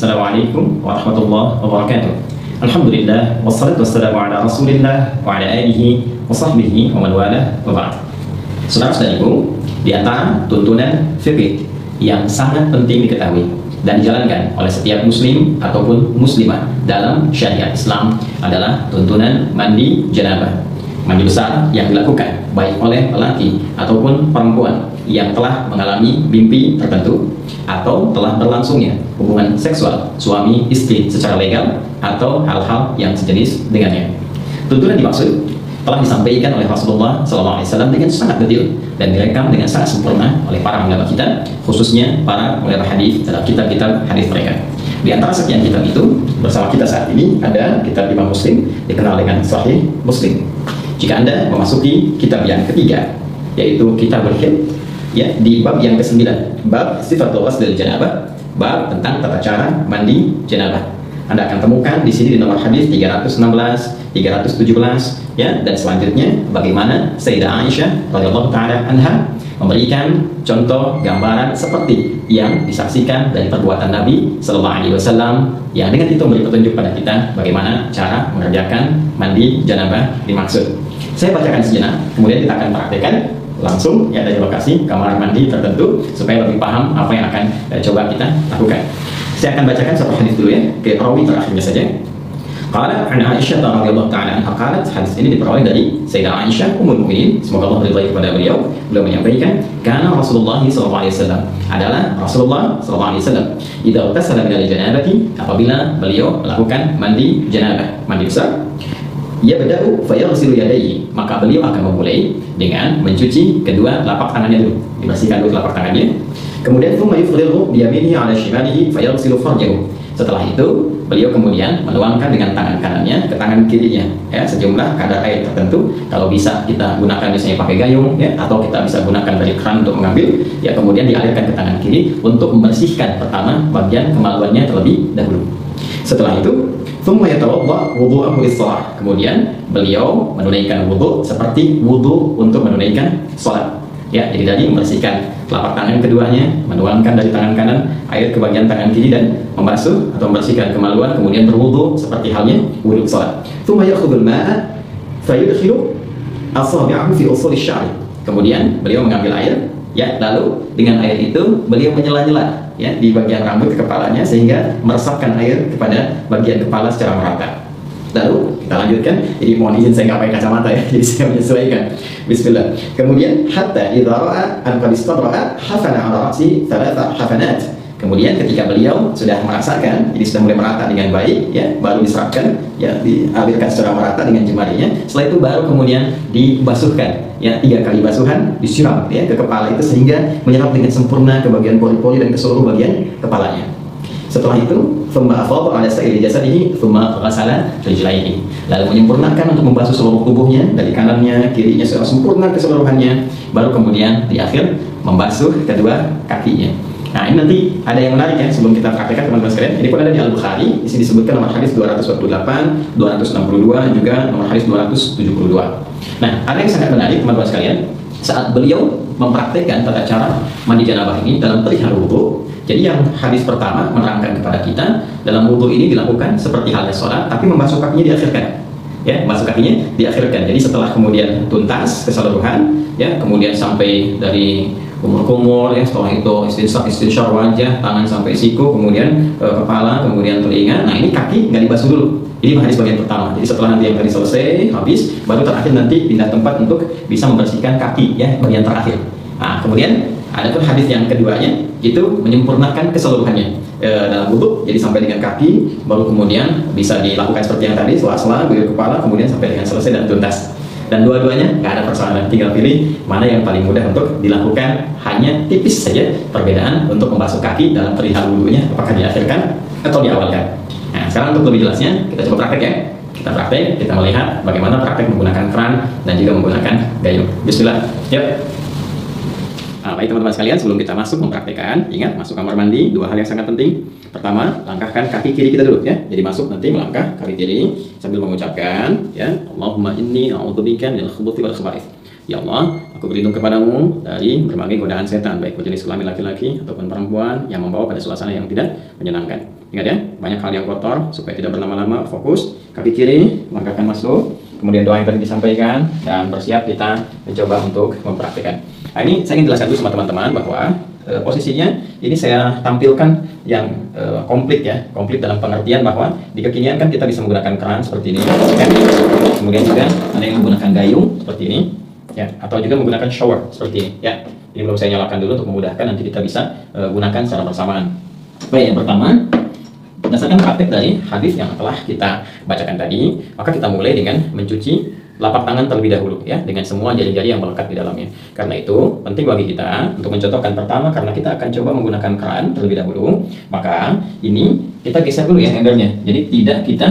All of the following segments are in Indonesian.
Assalamualaikum warahmatullahi wabarakatuh. Alhamdulillah, wassalatu wassalamu ala rasulillah wa ala alihi wa sahbihi wa man walah wa ba'd. Saudara-saudariku, di antara tuntunan fikih yang sangat penting diketahui dan dijalankan oleh setiap muslim ataupun muslimah dalam syariat Islam adalah tuntunan mandi janabah. Mandi besar yang dilakukan baik oleh lelaki ataupun perempuan yang telah mengalami mimpi tertentu atau telah berlangsungnya hubungan seksual suami istri secara legal atau hal-hal yang sejenis dengannya. Tuntunan dimaksud telah disampaikan oleh Rasulullah SAW dengan sangat detail dan direkam dengan sangat sempurna oleh para ulama kita, khususnya para ulama hadis dalam kitab-kitab hadis mereka. Di antara sekian kitab itu, bersama kita saat ini ada kitab Imam Muslim dikenal dengan Sahih Muslim. Jika Anda memasuki kitab yang ketiga, yaitu Kitab Al-Hid, ya, di bab yang ke-9, bab Sifatul Ghusl Janabah, bab tentang tata cara mandi janabah. Anda akan temukan di sini di nomor hadis 316, 317, ya, dan selanjutnya bagaimana Sayyidah Aisyah radhiyallahu taala anha memberikan contoh gambaran seperti yang disaksikan dari perbuatan Nabi sallallahu alaihi wasallam, yang dengan itu memberi petunjuk pada kita bagaimana cara mengerjakan mandi janabah dimaksud. Saya bacakan sejenak, kemudian kita akan praktekkan langsung ya dari lokasi kamar mandi tertentu supaya lebih paham apa yang akan coba kita lakukan. Saya akan bacakan satu hadis dulu ya, ke rawi terakhirnya saja. Qala an Aisyah radhiyallahu taala anha qalat, hadis ini diperoleh dari Sayyidah Aisyah ummul mukminin, semoga Allah ridha kepada beliau. Beliau menyampaikan, kana Rasulullah sallallahu alaihi wasallam, adalah Rasulullah sallallahu alaihi wasallam, idza tasala min al-janabati, apabila beliau melakukan mandi janabah, mandi besar, ya bada'u fayaghsilu yadayhi, maka beliau akan memulai dengan mencuci kedua telapak tangannya dulu, dibersihkan dulu telapak tangannya. Kemudian thumma yufridu bi yaminihi 'ala shimalihi fayaghsilu farjahu. Setelah itu beliau kemudian menuangkan dengan tangan kanannya ke tangan kirinya, ya, sejumlah kadar air tertentu. Kalau bisa kita gunakan misalnya pakai gayung, ya, atau kita bisa gunakan dari keran untuk mengambil, ya, kemudian dialirkan ke tangan kiri untuk membersihkan pertama bagian kemaluannya terlebih dahulu. Setelah itu thumma yatawadda wudu'ahu lis-shalah, kemudian beliau menunaikan wudu seperti wudu untuk menunaikan salat. Ya, jadi tadi membersihkan telapak tangan keduanya, menuangkan dari tangan kanan air ke bagian tangan kiri dan membasuh atau membersihkan kemaluan, kemudian berwudu seperti halnya wudu salat. Tsumma ya'khudul ma'a fayudkhilu asabi'ahu fi usul asy-sya'ri. Kemudian beliau mengambil air, ya, lalu dengan air itu beliau menyela-nyela, ya, di bagian rambut ke kepalanya sehingga meresapkan air kepada bagian kepala secara merata. Lalu kita lanjutkan. Jadi mohon izin saya nggak pakai kacamata ya, jadi saya menyesuaikan. Bismillah. Kemudian hatta idza ra'a an qad istabra'a hafana 'ala ra'si thalatha hafanat. Kemudian ketika beliau sudah merasakan, jadi sudah mulai merata dengan baik, ya, baru diserapkan, ya, dialirkan secara merata dengan jemarinya. Setelah itu baru kemudian dibasuhkan, ya, 3 kali basuhan disiram, ya, ke kepala itu sehingga menyerap dengan sempurna ke bagian pori-pori dan ke seluruh bagian kepalanya. Setelah itu, thumma afadha 'ala sa'iri jasadihi thumma ghasala rijlaihi. Lalu menyempurnakan untuk membasuh seluruh tubuhnya dari kanannya, kirinya secara sempurna keseluruhannya. Baru kemudian di akhir membasuh kedua kakinya. Nah, ini nanti ada yang menarik ya sebelum kita praktekkan teman-teman sekalian. Ini pun ada di Al-Bukhari. Di sini disebutkan nomor hadis 248, 262 juga nomor hadis 272. Nah, ada yang sangat menarik teman-teman sekalian. Saat beliau mempraktekkan tata cara mandi janabah ini dalam perihal wudu. Jadi yang hadis pertama menerangkan kepada kita dalam wudu ini dilakukan seperti halnya sholat, tapi membasuh kakinya diakhirkan, ya, membasuh kakinya diakhirkan. Jadi setelah kemudian tuntas keseluruhan, ya, kemudian sampai dari kumur-kumur, ya, setelah itu istinsyar wajah, tangan sampai siku, kemudian kepala, kemudian telinga. Nah, ini kaki nggak dibasuh dulu. Ini hadis bagian pertama. Jadi setelah nanti yang tadi selesai habis, baru terakhir nanti pindah tempat untuk bisa membersihkan kaki, ya, bagian terakhir. Nah, kemudian ada pun hadis yang keduanya itu menyempurnakan keseluruhannya dalam wudu, jadi sampai dengan kaki, baru kemudian bisa dilakukan seperti yang tadi, sela-sela, bibir kepala, kemudian sampai dengan selesai dan tuntas. Dan dua-duanya nggak ada persoalan, tinggal pilih mana yang paling mudah untuk dilakukan. Hanya tipis saja perbedaan untuk membasuh kaki dalam perihal wudunya, apakah diakhirkan atau diawalkan. Nah, sekarang untuk lebih jelasnya kita coba praktek ya. Kita praktek, kita melihat bagaimana praktek menggunakan keran dan juga menggunakan gayung. Bismillah. Yuk. Nah, baik teman-teman sekalian, sebelum kita masuk mempraktekkan, ingat masuk kamar mandi, 2 hal yang sangat penting. Pertama, langkahkan kaki kiri kita dulu, ya. Jadi masuk nanti melangkah kaki kiri sambil mengucapkan, ya, Allahumma inni a'udzubika minal khubuthi wal khaba'ith. Ya Allah, Aku berlindung kepadamu dari berbagai godaan setan, baik berjenis kelamin laki-laki ataupun perempuan yang membawa pada suasana yang tidak menyenangkan. Ingat ya, banyak hal yang kotor supaya tidak berlama-lama. Fokus, kaki kiri, langkahkan masuk, kemudian doa yang tadi disampaikan, dan bersiap kita mencoba untuk mempraktikkan. Nah, ini saya ingin jelaskan dulu sama teman-teman bahwa posisinya ini saya tampilkan yang komplit ya, komplit dalam pengertian bahwa di kekinian kan kita bisa menggunakan keran seperti ini, ya. Kemudian juga ada yang menggunakan gayung seperti ini, ya, atau juga menggunakan shower seperti ini, ya. Ini belum saya nyalakan dulu untuk memudahkan, nanti kita bisa gunakan secara bersamaan. Baik, yang pertama, berdasarkan praktek dari hadis yang telah kita bacakan tadi, maka kita mulai dengan mencuci telapak tangan terlebih dahulu, ya, dengan semua jari-jari yang melekat di dalamnya. Karena itu penting bagi kita untuk mencontohkan. Pertama, karena kita akan coba menggunakan keran terlebih dahulu, maka ini kita geser dulu ya embernya. Jadi tidak kita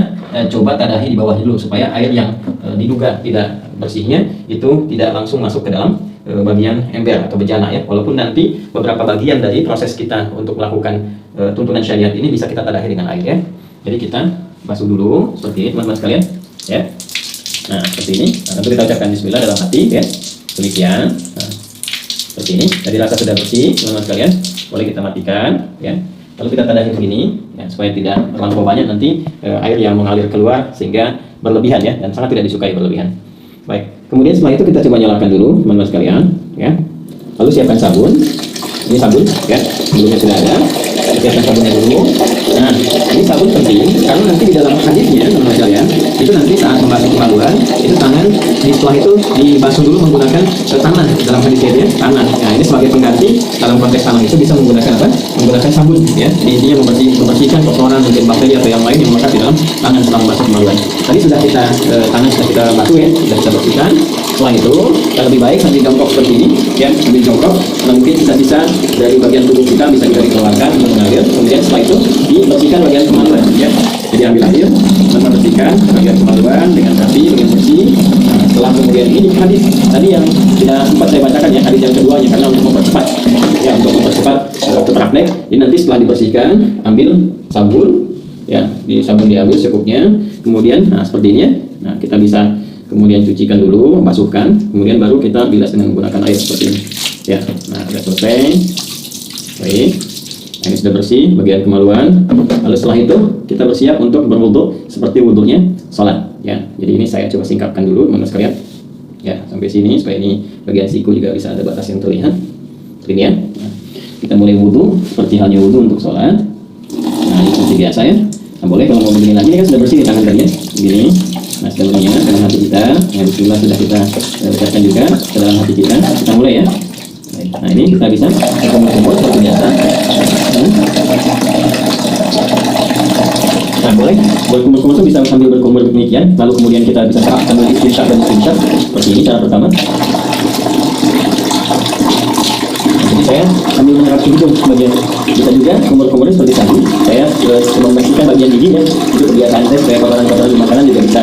coba tadahi di bawah dulu supaya air yang diduga tidak bersihnya itu tidak langsung masuk ke dalam bagian ember atau bejana, ya. Walaupun nanti beberapa bagian dari proses kita untuk melakukan tuntunan syariat ini bisa kita tadahi dengan air, ya. Jadi kita basuh dulu seperti ini teman-teman sekalian, ya. Nah, seperti ini. Nah, tentu kita ucapkan bismillah dalam hati, ya. Demikian. Nah, seperti ini. Jadi rasa sudah bersih, teman-teman sekalian. Boleh kita matikan, ya. Lalu kita tadahi begini, ya, supaya tidak terlampau banyak nanti air yang mengalir keluar sehingga berlebihan, ya, dan sangat tidak disukai berlebihan. Baik. Kemudian setelah itu kita coba nyalakan dulu, teman-teman sekalian, ya. Lalu siapkan sabun. Ini sabun, ya. Sebelumnya sudah ada. Siapkan sabunnya dulu. Nah, ini sabun penting karena nanti di dalam hadisnya, teman-teman sekalian, itu nanti saat membasuh kemaluan, itu tangan setelah itu dibasuh dulu menggunakan tangan dalam hadisnya, ya, tangan. Nah, ini sebagai pengganti dalam konteks tangan itu bisa menggunakan apa? Menggunakan sabun, ya. Intinya membersihkan kotoran mungkin bakteri atau yang lain yang melekat di dalam tangan setelah membasuh kemaluan. Tadi sudah kita tangan sudah kita basuh, ya, sudah kita bersihkan. Setelah itu lebih baik sambil jongkok seperti ini, ya, sambil jongkok. Nah, mungkin sisa-sisa dari bagian tubuh kita bisa dikeluarkan untuk mengalir. Kemudian setelah itu dibersihkan bagian kemaluan, ya. Jadi ambil air, membersihkan bagian kemaluan dengan rapi, dengan bersih. Nah, setelah kemudian ini hadis tadi yang tidak sempat saya bacakan, ya, hadis yang keduanya karena untuk mempercepat, ya, untuk mempercepat praktek. Ini nanti setelah dibersihkan, ambil sabun, ya, sabun diambil secukupnya. Kemudian, nah, seperti ini, ya. Nah, kita bisa kemudian cucikan dulu, basuhkan, kemudian baru kita bilas dengan menggunakan air seperti ini, ya. Nah, sudah selesai. Baik. Nah, ini sudah bersih bagian kemaluan. Lalu setelah itu kita bersiap untuk berwudu seperti wudunya sholat, ya. Jadi ini saya coba singkapkan dulu teman-teman sekalian, ya, sampai sini supaya ini bagian siku juga bisa ada batas yang terlihat. Ini, ya. Nah, kita mulai wudu seperti halnya wudu untuk sholat. Nah, ini seperti biasa, ya. Nah, boleh kalau mau begini lagi, ini kan sudah bersih di tangan tadi, ya. Begini. Nah, selanjutnya dalam hati kita, yang bismillah sudah kita ucapkan juga ke dalam hati kita. Kita mulai, ya. Nah, ini kita bisa berkumur-kumur seperti biasa. Nah, boleh berkumur-kumur itu bisa sambil berkumur demikian. Lalu kemudian kita bisa sambil istinsyaq dan istinsyaq seperti ini cara pertama. Jadi saya sambil menyerap hidung bagian, bisa juga kumur-kumur seperti tadi. Saya membersihkan bagian gigi, ya. Itu kebiasaan saya supaya kotoran-kotoran makanan juga bisa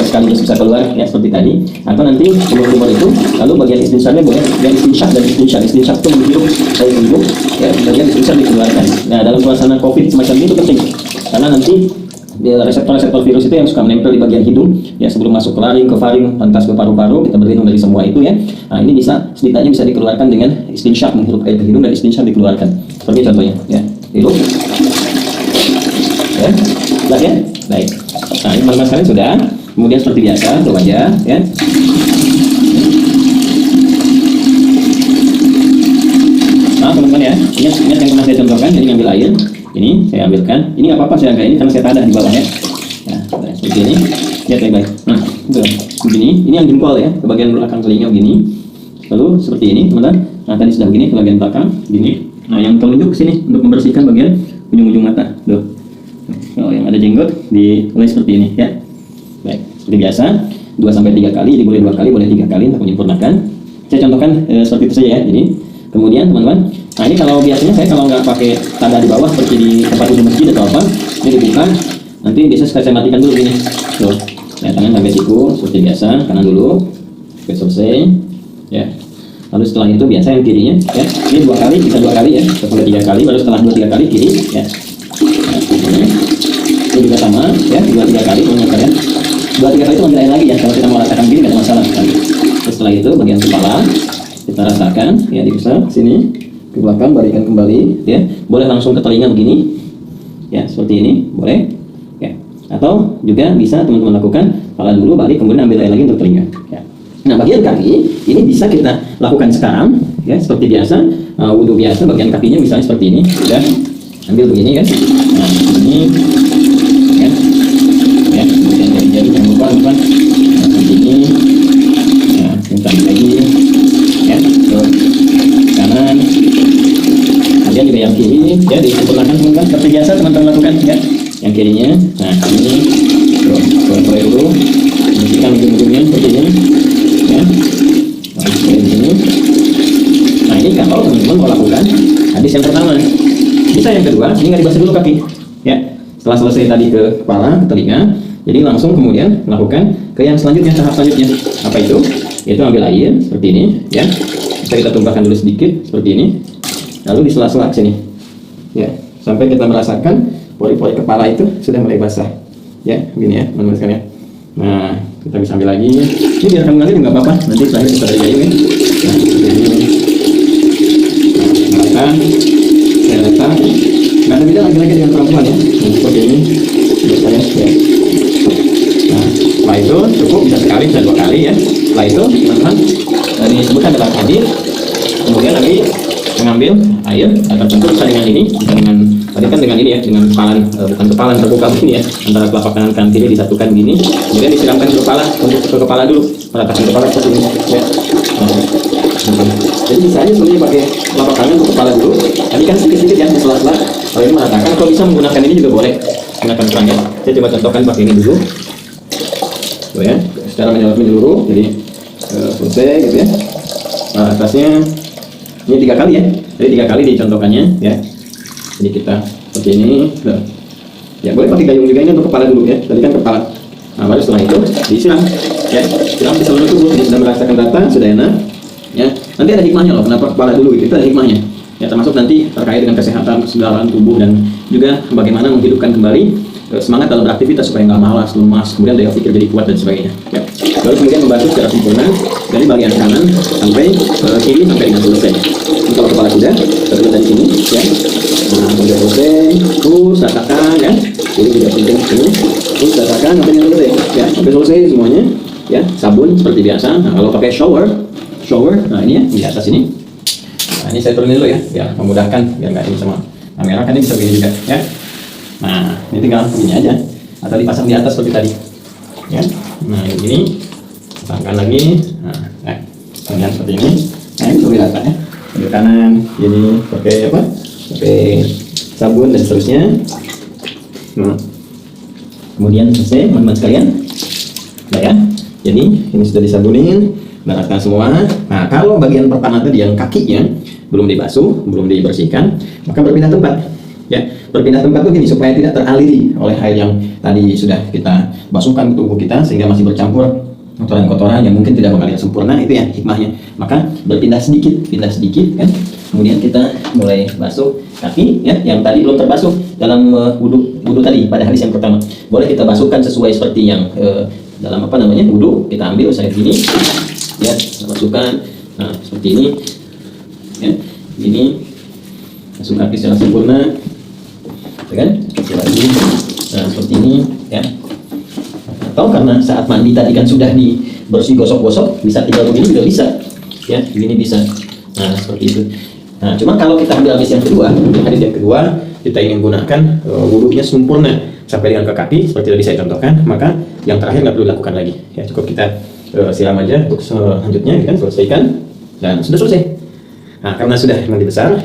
sekaligus bisa keluar, ya, seperti tadi. Atau nanti kumur-kumur itu lalu bagian istinsyaqnya boleh yang istinsyaq dan istinsyaq. Istinsyaq itu menghirup dari hidung, ya, bagian istinsyaq dikeluarkan. Nah, dalam suasana COVID semacam ini itu penting karena nanti reseptor-reseptor virus itu yang suka menempel di bagian hidung, ya, sebelum masuk ke laring, ke faring, lantas ke paru-paru, kita berlindung dari semua itu, ya. Nah, ini bisa setidaknya bisa dikeluarkan dengan istinsyaq, menghirup air ke hidung dan istinsyaq dikeluarkan. Seperti contohnya, ya. Hirup. Ya. Jelas, ya? Baik. Nah, ini teman-teman sekalian sudah. Kemudian seperti biasa, tutup aja, ya. Nah, teman-teman, ya, ingat yang pernah saya contohkan. Jadi ngambil air, ini saya ambilkan. Ini nggak apa-apa saya angkat ini karena saya tadah di bawah, ya. Ya, seperti ini. Lihat baik-baik. Nah, begini. Ini yang jempol, ya, ke bagian belakang telinga begini. Lalu seperti ini, teman-teman. Nah, tadi sudah begini ke bagian belakang, begini. Nah, yang telunjuk ke sini untuk membersihkan bagian ujung-ujung mata. Tuh. Kalau yang ada jenggot dimulai seperti ini, ya. Baik, seperti biasa 2-3 kali, jadi boleh 2 kali, boleh 3 kali untuk menyempurnakan. Saya contohkan seperti itu saja, ya. Jadi kemudian teman-teman, nah ini kalau biasanya saya kalau nggak pakai tanda di bawah seperti di tempat wudhu masjid atau apa, ini dibuka, nanti biasanya saya matikan dulu gini. Tuh, ya, tangan sampai siku seperti biasa, kanan dulu, oke, selesai, ya. Lalu setelah itu biasa yang kirinya, ya, ini 2 kali, bisa 2 kali, ya, sampai 3 kali, baru setelah 2-3 kali kiri, ya. Nah, ini juga sama, ya, 2-3 kali, teman-teman sekalian. 2-3 kali itu ambil air lagi, ya, kalau kita mau rasakan gini nggak ada masalah sekali. Setelah itu bagian kepala, kita rasakan ya, diusap sini ke belakang, balikan kembali ya. Boleh langsung ke telinga begini ya, seperti ini boleh ya, atau juga bisa teman-teman lakukan kepala dulu, balik, kemudian ambil air lagi untuk telinga ya. Nah, bagian kaki ini bisa kita lakukan sekarang ya, seperti biasa, wudhu biasa. Bagian kakinya misalnya seperti ini ya, ambil begini kan, nah ini ya, ya kemudian jari-jari jangan lupa nah, seperti ini ya, sampai lagi ya, ke kanan, kemudian juga yang kiri ya, disempurnakan teman-teman seperti biasa teman-teman lakukan ya, yang kirinya. Nah ini boleh dulu bersihkan ujung-ujungnya seperti ini ya, nah, seperti ini. Nah ini kalau teman-teman mau lakukan hadis yang pertama, bisa yang kedua ini nggak dibasuh dulu kaki ya, setelah selesai tadi ke kepala, ke telinga, jadi langsung kemudian melakukan ke yang selanjutnya, tahap selanjutnya. Apa itu? Yaitu ambil air seperti ini ya, bisa kita tumpahkan dulu sedikit seperti ini, lalu di sela-sela sini ya, sampai kita merasakan pori-pori kepala itu sudah mulai basah ya, begini ya teman-teman sekalian. Nah kita bisa ambil lagi, ini biar kamu nanti nggak apa-apa, nanti terakhir kita dari kayu ya. Nah seperti ini, nah, saya letak, nggak ada beda lagi-lagi dengan perempuan ya. Nah, seperti ini menurut saya ya. Nah setelah itu cukup, bisa sekali, bisa 2 kali ya. Setelah itu teman-teman disebutkan dalam hadis, kemudian lagi mengambil air tertentu, bisa dengan ini, bisa dengan tadi kan dengan ini ya, dengan kepalan, bukan kepalan terbuka begini ya, antara telapak tangan kanan kiri disatukan gini, kemudian disiramkan ke kepala, untuk ke kepala dulu, meratakan kepala seperti ini ya. Nah, jadi bisa aja sebenarnya pakai telapak tangan ke kepala dulu, tadi kan sedikit-sedikit ya di sela-sela. Kalau ini meratakan, kalau bisa menggunakan ini juga boleh, menggunakan keranjang. Saya coba contohkan pakai ini dulu tuh ya, secara menyeluruh, jadi selesai gitu ya. Nah, atasnya ini 3 kali ya, jadi 3 kali dicontohkannya ya. Jadi kita seperti ini ya, boleh pakai gayung juga, ini untuk kepala dulu ya, tadi kan kepala. Nah baru setelah itu disiram ya, siram di seluruh tubuh, jadi sudah merasakan rata, sudah enak ya. Nanti ada hikmahnya loh, kenapa kepala dulu gitu, itu ada hikmahnya ya, termasuk nanti terkait dengan kesehatan kesegaran tubuh dan juga bagaimana menghidupkan kembali semangat dalam beraktivitas supaya nggak malas, lemas, kemudian daya pikir jadi kuat dan sebagainya ya. Lalu kemudian membantu secara sempurna dari bagian kanan sampai kiri sampai dengan selesai. Ini kalau kepala sudah terus dari sini ya, nah sudah selesai, terus rasakan ya, ini juga penting ini, terus rasakan sampai dengan selesai ya, sampai selesai semuanya ya. Sabun seperti biasa. Nah kalau pakai shower, nah ini ya di atas ini. Nah ini saya turunin dulu ya, biar memudahkan, biar nggak ini sama kamera kan, ini bisa begini juga ya. Nah ini tinggal begini aja, atau dipasang di atas seperti tadi ya. Nah ini pasangkan lagi, nah kemudian seperti ini. Nah ini lebih rata ya, ke kanan ini pakai apa, pakai sabun dan seterusnya. Nah kemudian selesai teman-teman sekalian. Nah ya, jadi ini sudah disabunin, beratkan semua. Nah kalau bagian pertama tadi yang kakinya belum dibasuh, belum dibersihkan, maka berpindah tempat ya. Berpindah tempat tuh gini, supaya tidak teraliri oleh air yang tadi sudah kita basuhkan ke tubuh kita, sehingga masih bercampur kotoran-kotoran yang mungkin tidak mengalir sempurna, itu ya hikmahnya. Maka berpindah sedikit, pindah sedikit kan. Kemudian kita mulai basuh kaki ya, yang tadi belum terbasuh dalam wudhu tadi pada hadis yang pertama. Boleh kita basuhkan sesuai seperti yang dalam apa namanya wudhu, kita ambil saya gini ya, kita masukkan. Nah seperti ini ya, ini basuh kaki secara sempurna kan, lagi nah seperti ini ya. Atau karena saat mandi tadi kan sudah dibersih, gosok-gosok, bisa tinggal begini juga bisa ya, begini bisa. Nah seperti itu. Nah cuma kalau kita ambil hadis yang kedua, kita ingin gunakan wudhunya sempurna sampai dengan ke kaki seperti tadi saya contohkan, maka yang terakhir nggak perlu dilakukan lagi ya, cukup kita siram aja untuk selanjutnya kan, selesaikan dan sudah selesai. Nah karena sudah mandi besar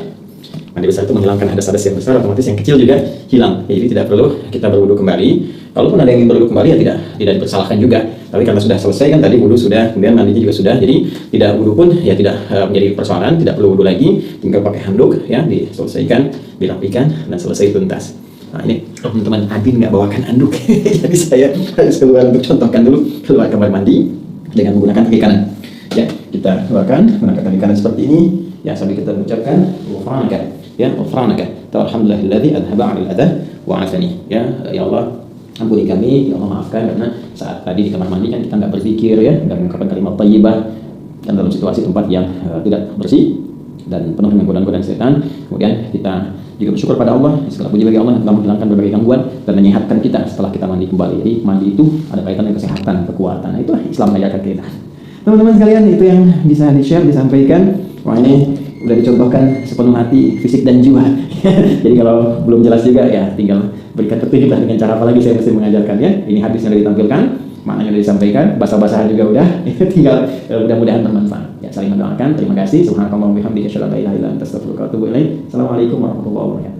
itu menghilangkan hadas-hadas yang besar, otomatis yang kecil juga hilang. Jadi tidak perlu kita berwudu kembali. Kalaupun ada yang ingin berwudu kembali ya tidak dipersalahkan juga. Tapi karena sudah selesai kan, tadi wudu sudah, kemudian mandinya juga sudah, jadi tidak wudu pun ya tidak menjadi persoalan, tidak perlu wudu lagi, tinggal pakai handuk ya, diselesaikan, dirapikan dan selesai tuntas. Nah ini teman-teman admin nggak bawakan handuk, jadi saya harus keluar untuk contohkan dulu, keluar kamar mandi dengan menggunakan kaki kanan. Ya kita keluarkan menggunakan kaki kanan seperti ini ya, sambil kita mengucapkan ghufranaka ya, ghufranaka alhamdulillahilladzi adhaba 'anil adha wa 'afani ya, ya Allah ampuni kami, ya Allah maafkan, karena saat tadi di kamar mandi kan kita nggak berpikir ya, nggak mengucapkan kalimat thayyibah dan dalam situasi tempat yang tidak bersih dan penuh dengan godaan-godaan setan. Kemudian kita juga bersyukur pada Allah, segala puji bagi Allah yang telah menghilangkan berbagai gangguan dan menyehatkan kita setelah kita mandi kembali. Jadi mandi itu ada kaitan dengan kesehatan, kekuatan. Nah, itu Islam mengajarkan kita. Teman-teman sekalian, itu yang bisa di-share, disampaikan. Wah, ini udah dicontohkan sepenuh hati, fisik dan jiwa. Jadi kalau belum jelas juga ya tinggal berikan petunjuk dengan cara apa lagi saya mesti mengajarkannya. Ini hadis yang sudah ditampilkan, maknanya sudah disampaikan, bahasa-bahasa juga udah. Tinggal mudah-mudahan bermanfaat. Ya, saling mendoakan. Terima kasih. Subhanallah wa bihamdihi asyhadu an la ilaha illa anta astaghfiruka wa atubu ilaik. Assalamualaikum warahmatullahi wabarakatuh.